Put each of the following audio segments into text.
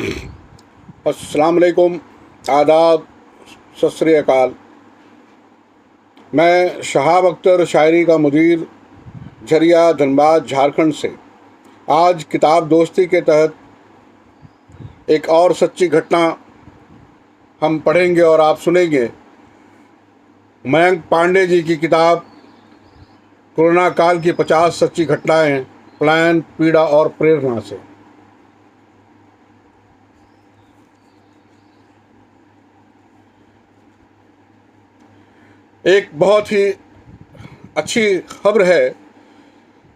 अस्सलाम वालेकुम, आदाब, सत श्री अकाल। मैं शहाब अख्तर, शायरी का मुदीर, झरिया, धनबाद, झारखंड से आज किताब दोस्ती के तहत एक और सच्ची घटना हम पढ़ेंगे और आप सुनेंगे। मयंक पांडे जी की किताब कोरोना काल की 50 सच्ची घटनाएं, प्लान, पीड़ा और प्रेरणा से। एक बहुत ही अच्छी खबर है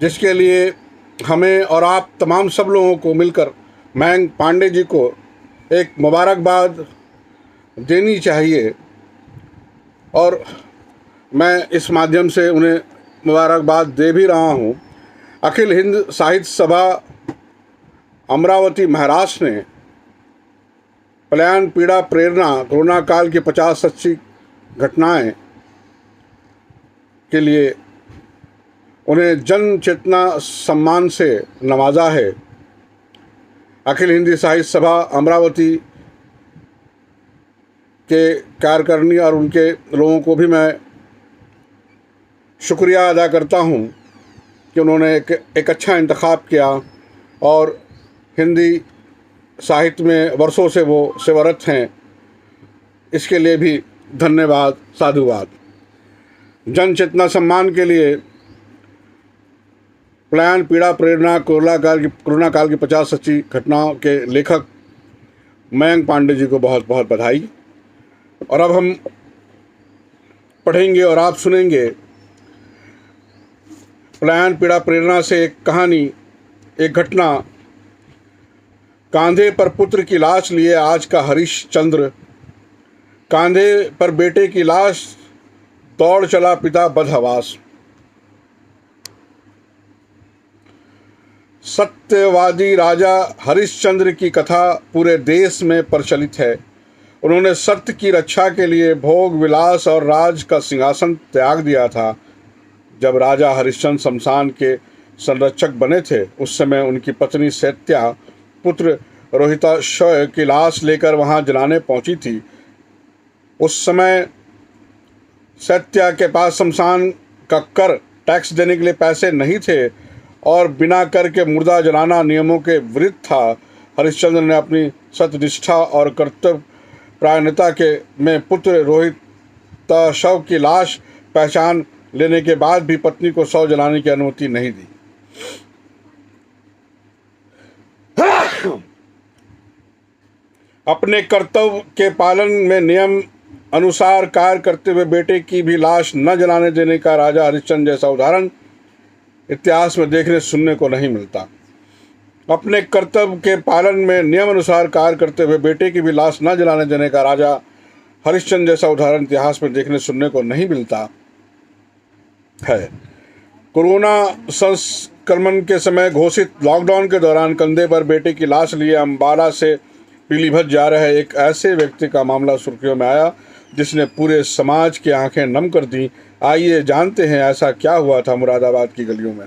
जिसके लिए हमें और आप तमाम सब लोगों को मिलकर मयंक पांडे जी को एक मुबारकबाद देनी चाहिए और मैं इस माध्यम से उन्हें मुबारकबाद दे भी रहा हूँ। अखिल हिंद साहित्य सभा अमरावती महाराष्ट्र ने प्लान, पीड़ा, प्रेरणा कोरोना काल की 50 सच्ची घटनाएं के लिए उन्हें जन चेतना सम्मान से नवाजा है। अखिल हिंदी साहित्य सभा अमरावती के कार्यकारिणी और उनके लोगों को भी मैं शुक्रिया अदा करता हूं कि उन्होंने एक अच्छा इंतखाब किया और हिंदी साहित्य में वर्षों से वो सेवारत हैं। इसके लिए भी धन्यवाद, साधुवाद। जन चेतना सम्मान के लिए प्लान, पीड़ा, प्रेरणा कोरोना काल की 50 सच्ची घटनाओं के लेखक मयंक पांडे जी को बहुत बहुत बधाई। और अब हम पढ़ेंगे और आप सुनेंगे प्लान, पीड़ा, प्रेरणा से एक कहानी, एक घटना। कांधे पर पुत्र की लाश लिए आज का हरिश्चंद्र, कांधे पर बेटे की लाश दौड़ चला पिता बदहवास। सत्यवादी राजा हरिश्चंद्र की कथा पूरे देश में प्रचलित है। उन्होंने सत्य की रक्षा के लिए भोग विलास और राज का सिंहासन त्याग दिया था। जब राजा हरिश्चंद्र शमशान के संरक्षक बने थे, उस समय उनकी पत्नी सत्या पुत्र रोहिताशय की लाश लेकर वहां जलाने पहुंची थी। उस समय सत्या के पास शमशान का कर टैक्स देने के लिए पैसे नहीं थे और बिना कर के मुर्दा जलाना नियमों के विरुद्ध था। हरिश्चंद्र ने अपनी सत्यनिष्ठा और कर्तव्य परायणता के में पुत्र रोहिताशय की लाश पहचान लेने के बाद भी पत्नी को शव जलाने की अनुमति नहीं दी। अपने कर्तव्य के पालन में नियम अनुसार कार्य करते हुए बेटे की भी लाश न जलाने देने का राजा हरिश्चंद्र जैसा उदाहरण इतिहास में देखने सुनने को नहीं मिलता। अपने कर्तव्य के पालन में नियम अनुसार कार्य करते हुए बेटे की भी लाश न जलाने देने का राजा हरिश्चंद्र जैसा उदाहरण इतिहास में देखने सुनने को नहीं मिलता है। कोरोना संक्रमण के समय घोषित लॉकडाउन के दौरान कंधे पर बेटे की लाश लिए अम्बाला से पीलीभीत जा रहे एक ऐसे व्यक्ति का मामला सुर्खियों में आया जिसने पूरे समाज की आंखें नम कर दी। आइए जानते हैं ऐसा क्या हुआ था मुरादाबाद की गलियों में।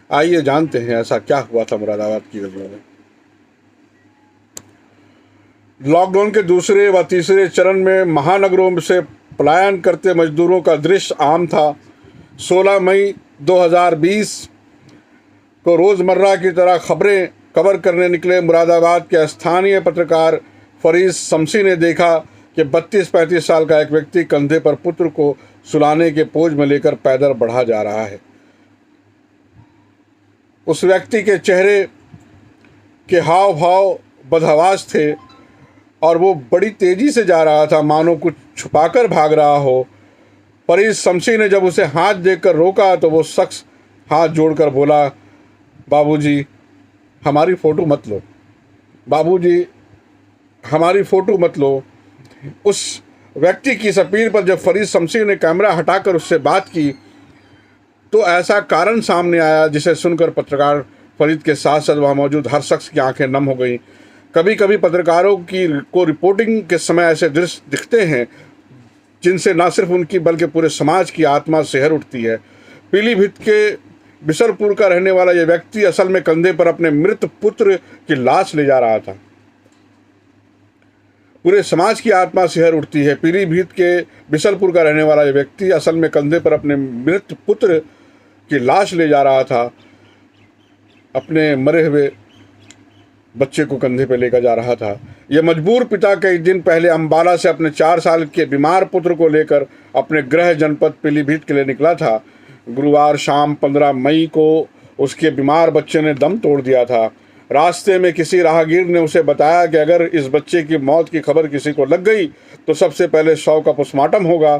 आइए जानते हैं ऐसा क्या हुआ था मुरादाबाद की गलियों में। लॉकडाउन के दूसरे व तीसरे चरण में महानगरों से पलायन करते मजदूरों का दृश्य आम था। 16 मई 2020 को रोजमर्रा की तरह खबरें कवर करने निकले मुरादाबाद के स्थानीय पत्रकार फरीद शमसी ने देखा कि 32-35 साल का एक व्यक्ति कंधे पर पुत्र को सुलाने के पोज में लेकर पैदल बढ़ा जा रहा है। उस व्यक्ति के चेहरे के हाव भाव बदहवास थे और वो बड़ी तेजी से जा रहा था, मानो कुछ छुपाकर भाग रहा हो। फरीद शमसी ने जब उसे हाथ देकर रोका तो वो शख्स हाथ जोड़कर बोला, बाबूजी हमारी फ़ोटो मत लो, बाबूजी हमारी फ़ोटो मत लो। उस व्यक्ति की इस अपील पर जब फरीद शमसी ने कैमरा हटाकर उससे बात की तो ऐसा कारण सामने आया जिसे सुनकर पत्रकार फरीद के साथ साथ वहाँ मौजूद हर शख्स की आंखें नम हो गईं। कभी कभी पत्रकारों को रिपोर्टिंग के समय ऐसे दृश्य दिखते हैं जिनसे न सिर्फ उनकी बल्कि पूरे समाज की आत्मा सिहर उठती है। पीलीभीत के बिसरपुर का रहने वाला यह व्यक्ति असल में कंधे पर अपने मृत पुत्र की लाश ले जा रहा था। पूरे समाज की आत्मा सिहर उठती है। पीलीभीत के बिशलपुर का रहने वाला ये व्यक्ति असल में कंधे पर अपने मृत पुत्र की लाश ले जा रहा था। अपने मरे हुए बच्चे को कंधे पे लेकर जा रहा था। यह मजबूर पिता कई दिन पहले अंबाला से अपने 4 साल के बीमार पुत्र को लेकर अपने गृह जनपद पीलीभीत के लिए निकला था। गुरुवार शाम 15 मई को उसके बीमार बच्चे ने दम तोड़ दिया था। रास्ते में किसी राहगीर ने उसे बताया कि अगर इस बच्चे की मौत की खबर किसी को लग गई तो सबसे पहले शव का पोस्टमार्टम होगा।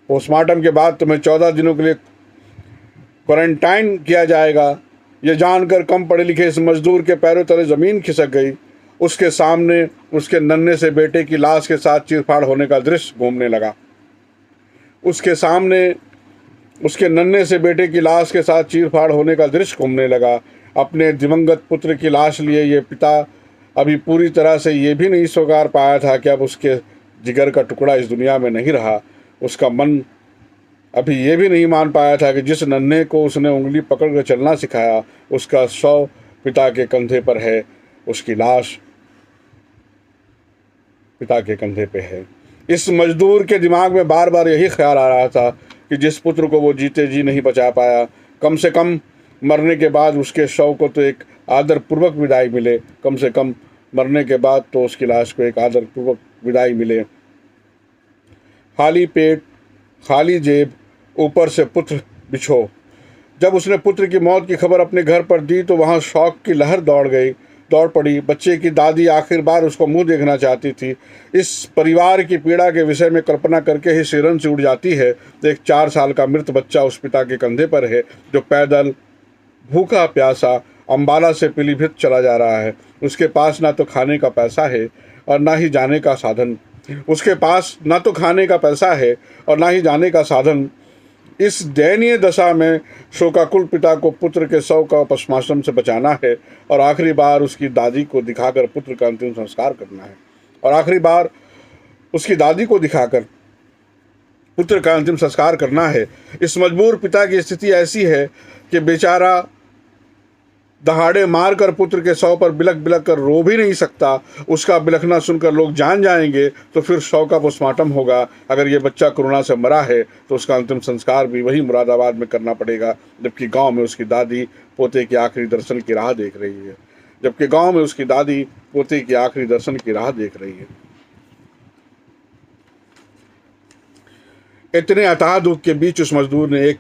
पोस्टमार्टम के बाद तुम्हें 14 दिनों के लिए क्वारंटाइन किया जाएगा। यह जानकर कम पढ़े लिखे इस मजदूर के पैरों तले जमीन खिसक गई। उसके सामने उसके नन्हे से बेटे की लाश के साथ चीरफाड़ होने का दृश्य घूमने लगा। उसके सामने उसके नन्हे से बेटे की लाश के साथ चीरफाड़ होने का दृश्य घूमने लगा। अपने दिवंगत पुत्र की लाश लिए ये पिता अभी पूरी तरह से ये भी नहीं स्वीकार पाया था कि अब उसके जिगर का टुकड़ा इस दुनिया में नहीं रहा। उसका मन अभी ये भी नहीं मान पाया था कि जिस नन्हे को उसने उंगली पकड़कर चलना सिखाया उसका शव पिता के कंधे पर है, उसकी लाश पिता के कंधे पे है। इस मजदूर के दिमाग में बार बार यही ख्याल आ रहा था कि जिस पुत्र को वो जीते जी नहीं बचा पाया, कम से कम मरने के बाद उसके शव को तो एक आदरपूर्वक विदाई मिले, कम से कम मरने के बाद तो उसकी लाश को एक आदरपूर्वक विदाई मिले। खाली पेट, खाली जेब, ऊपर से पुत्र बिछो। जब उसने पुत्र की मौत की खबर अपने घर पर दी तो वहाँ शौक की लहर दौड़ पड़ी। बच्चे की दादी आखिर बार उसको मुंह देखना चाहती थी। इस परिवार की पीड़ा के विषय में कल्पना करके ही सिरन से उड़ जाती है। तो एक 4 साल का मृत बच्चा उस पिता के कंधे पर है जो पैदल भूखा प्यासा अंबाला से पीलीभीत चला जा रहा है। उसके पास ना तो खाने का पैसा है और ना ही जाने का साधन। उसके पास ना तो खाने का पैसा है और ना ही जाने का साधन। इस दयनीय दशा में शोकाकुल पिता को पुत्र के शव का पोस्टमार्टम से बचाना है और आखिरी बार उसकी दादी को दिखाकर पुत्र का अंतिम संस्कार करना है। और आखिरी बार उसकी दादी को दिखाकर पुत्र का अंतिम संस्कार करना है। इस मजबूर पिता की स्थिति ऐसी है कि बेचारा दहाड़े मारकर पुत्र के शव पर बिलख बिलख कर रो भी नहीं सकता। उसका बिलखना सुनकर लोग जान जाएंगे तो फिर शव का पोस्टमार्टम होगा। अगर ये बच्चा कोरोना से मरा है तो उसका अंतिम संस्कार भी वही मुरादाबाद में करना पड़ेगा, जबकि गांव में उसकी दादी पोते के आखिरी दर्शन की राह देख रही है। जबकि गांव में उसकी दादी पोते के आखिरी दर्शन की राह देख रही है। इतने अथाह दुख के बीच उस मजदूर ने एक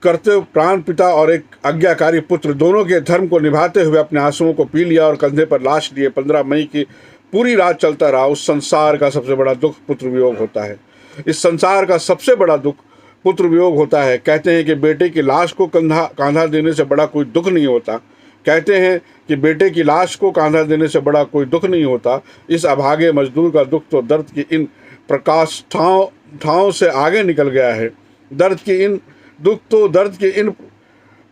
कर्तव्य प्राण पिता और एक आज्ञाकारी पुत्र दोनों के धर्म को निभाते हुए अपने आंसुओं को पी लिया और कंधे पर लाश लिए 15 मई की पूरी रात चलता रहा। उस संसार का सबसे बड़ा दुख पुत्र वियोग होता है। इस संसार का सबसे बड़ा दुख पुत्र वियोग होता है। कहते हैं कि बेटे की लाश को कांधा देने से बड़ा कोई दुख नहीं होता। कहते हैं कि बेटे की लाश को कांधा देने से बड़ा कोई दुख नहीं होता। इस अभागे मजदूर का दुख तो दर्द की इन प्रकाष्ठाओं से आगे निकल गया है। दुख तो दर्द की इन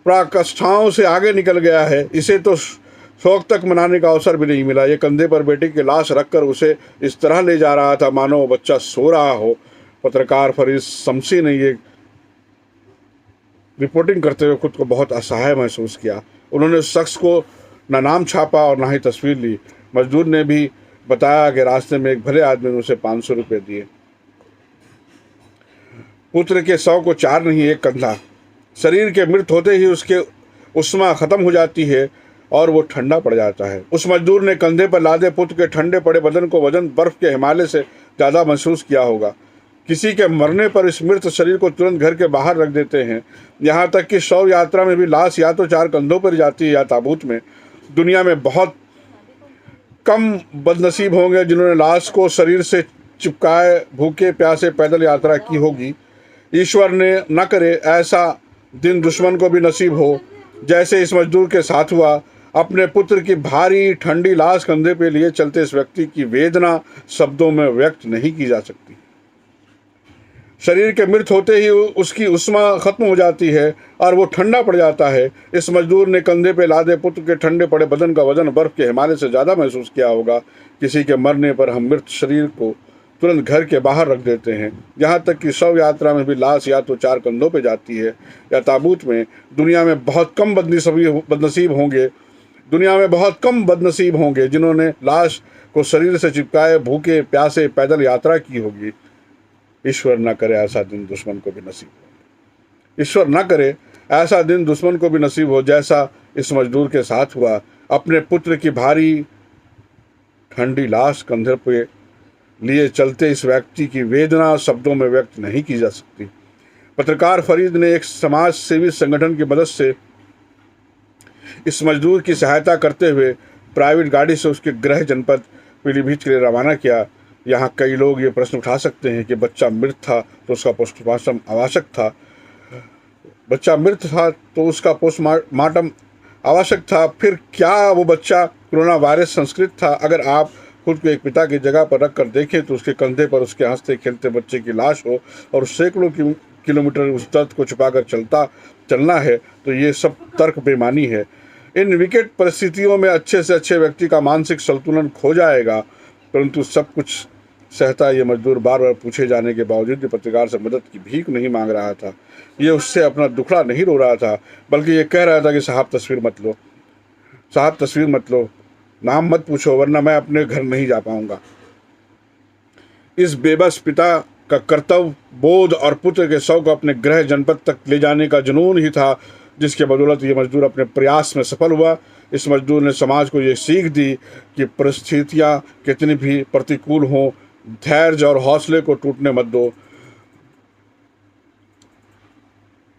प्राकष्ठाओं से आगे निकल गया है। इसे तो शौक तक मनाने का अवसर भी नहीं मिला। ये कंधे पर बेटे की लाश रखकर उसे इस तरह ले जा रहा था मानो वो बच्चा सो रहा हो। पत्रकार फरीद शमसी ने ये रिपोर्टिंग करते हुए खुद को बहुत असहाय महसूस किया। उन्होंने उस शख्स को न नाम छापा और ना ही तस्वीर ली। मजदूर ने भी बताया कि रास्ते में एक भले आदमी ने उसे 500 रुपये दिए। पुत्र के शव को 4 नहीं 1 कंधा। शरीर के मृत होते ही उसके उष्मा खत्म हो जाती है और वो ठंडा पड़ जाता है। उस मजदूर ने कंधे पर लादे पुत्र के ठंडे पड़े बदन को वजन बर्फ के हिमालय से ज़्यादा महसूस किया होगा। किसी के मरने पर इस मृत शरीर को तुरंत घर के बाहर रख देते हैं। यहाँ तक कि शव यात्रा में भी लाश या तो 4 कंधों पर जाती है या ताबूत में। दुनिया में बहुत कम बदनसीब होंगे जिन्होंने लाश को शरीर से चिपकाए भूखे प्यासे पैदल यात्रा की होगी। ईश्वर ने न करे ऐसा दिन दुश्मन को भी नसीब हो जैसे इस मजदूर के साथ हुआ। अपने पुत्र की भारी ठंडी लाश कंधे पे लिए चलते इस व्यक्ति की वेदना शब्दों में व्यक्त नहीं की जा सकती। शरीर के मृत होते ही उसकी उष्मा खत्म हो जाती है और वो ठंडा पड़ जाता है। इस मजदूर ने कंधे पे लादे पुत्र के ठंडे पड़े बदन का वजन बर्फ के हिमालय से ज़्यादा महसूस किया होगा। किसी के मरने पर हम मृत शरीर को तुरंत घर के बाहर रख देते हैं। यहाँ तक कि शव यात्रा में भी लाश या तो 4 कंधों पे जाती है या ताबूत में। दुनिया में बहुत कम बदनसीब होंगे दुनिया में बहुत कम बदनसीब होंगे जिन्होंने लाश को शरीर से चिपकाए भूखे प्यासे पैदल यात्रा की होगी। ईश्वर न करे ऐसा दिन दुश्मन को भी नसीब हो। ईश्वर न करे ऐसा दिन दुश्मन को भी नसीब हो जैसा इस मजदूर के साथ हुआ। अपने पुत्र की भारी ठंडी लाश कंधे पे लिए चलते इस व्यक्ति की वेदना शब्दों में व्यक्त नहीं की जा सकती। पत्रकार फरीद ने एक समाज सेवी संगठन की मदद से इस मजदूर की सहायता करते हुए प्राइवेट गाड़ी से उसके गृह जनपद पीलीभीत के लिए रवाना किया। यहाँ कई लोग ये प्रश्न उठा सकते हैं कि बच्चा मृत था तो उसका पोस्टमार्टम आवश्यक था। बच्चा मृत था तो उसका पोस्टमार्टम आवश्यक था, फिर क्या वो बच्चा कोरोना वायरस संस्कृत था? अगर आप खुद को एक पिता की जगह पर रख कर देखें तो उसके कंधे पर उसके हंसते खेलते बच्चे की लाश हो और सैकड़ों किलोमीटर उस दर्द को छुपाकर चलना है तो ये सब तर्क बेमानी है। इन विकट परिस्थितियों में अच्छे से अच्छे व्यक्ति का मानसिक संतुलन खो जाएगा, परंतु सब कुछ सहता ये मजदूर बार बार पूछे जाने के बावजूद भी पत्रकार से मदद की भीख नहीं मांग रहा था। ये उससे अपना दुखड़ा नहीं रो रहा था, बल्कि ये कह रहा था कि साहब तस्वीर मत लो, साहब तस्वीर मत लो, नाम मत पूछो वरना मैं अपने घर नहीं जा पाऊंगा। इस बेबस पिता का कर्तव्य बोध और पुत्र के शव को अपने गृह जनपद तक ले जाने का जुनून ही था जिसके बदौलत ये मजदूर अपने प्रयास में सफल हुआ। इस मजदूर ने समाज को ये सीख दी कि परिस्थितियां कितनी भी प्रतिकूल हों, धैर्य और हौसले को टूटने मत दो।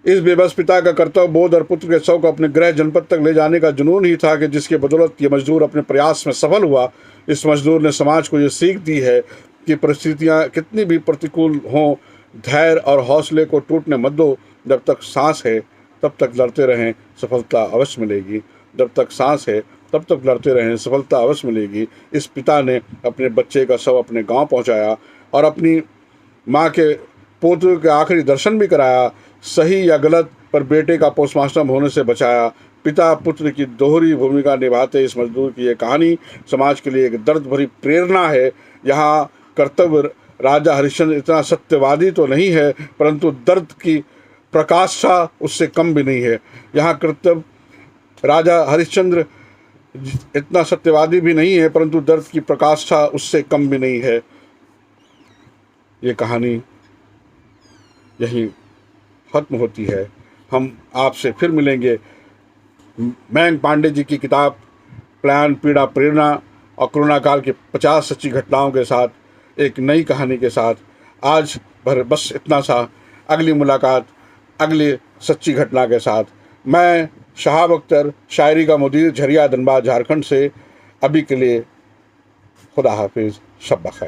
इस बेबस पिता का कर्तव्य बोध और पुत्र के शव को अपने गृह जनपद तक ले जाने का जुनून ही था कि जिसके बदौलत ये मजदूर अपने प्रयास में सफल हुआ। इस मजदूर ने समाज को ये सीख दी है कि परिस्थितियां कितनी भी प्रतिकूल हों, धैर्य और हौसले को टूटने मत दो। जब तक सांस है तब तक लड़ते रहें, सफलता अवश्य मिलेगी। जब तक सांस है तब तक लड़ते रहें, सफलता अवश्य मिलेगी। इस पिता ने अपने बच्चे का शव अपने गांव पहुंचाया और अपनी मां के पोते के आखिरी दर्शन भी कराया। सही या गलत पर बेटे का पोस्टमार्टम होने से बचाया। पिता पुत्र की दोहरी भूमिका निभाते इस मजदूर की ये कहानी समाज के लिए एक दर्द भरी प्रेरणा है। यहाँ कर्तव्य राजा हरिश्चंद्र इतना सत्यवादी तो नहीं है, परंतु दर्द की प्रकाष्ठा उससे कम भी नहीं है। यहाँ कर्तव्य राजा हरिश्चंद्र इतना सत्यवादी भी नहीं है, परंतु दर्द की प्रकाष्ठा उससे कम भी नहीं है। ये कहानी यहीं खत्म होती है। हम आपसे फिर मिलेंगे मयंक पांडे जी की किताब प्लान पीड़ा प्रेरणा और कोरोना काल की 50 सच्ची घटनाओं के साथ, एक नई कहानी के साथ। आज भर बस इतना सा। अगली मुलाकात अगली सच्ची घटना के साथ। मैं शहाब अख्तर, शायरी का मुदीर, झरिया धनबाद झारखंड से। अभी के लिए खुदा हाफिज़, शब बखैर।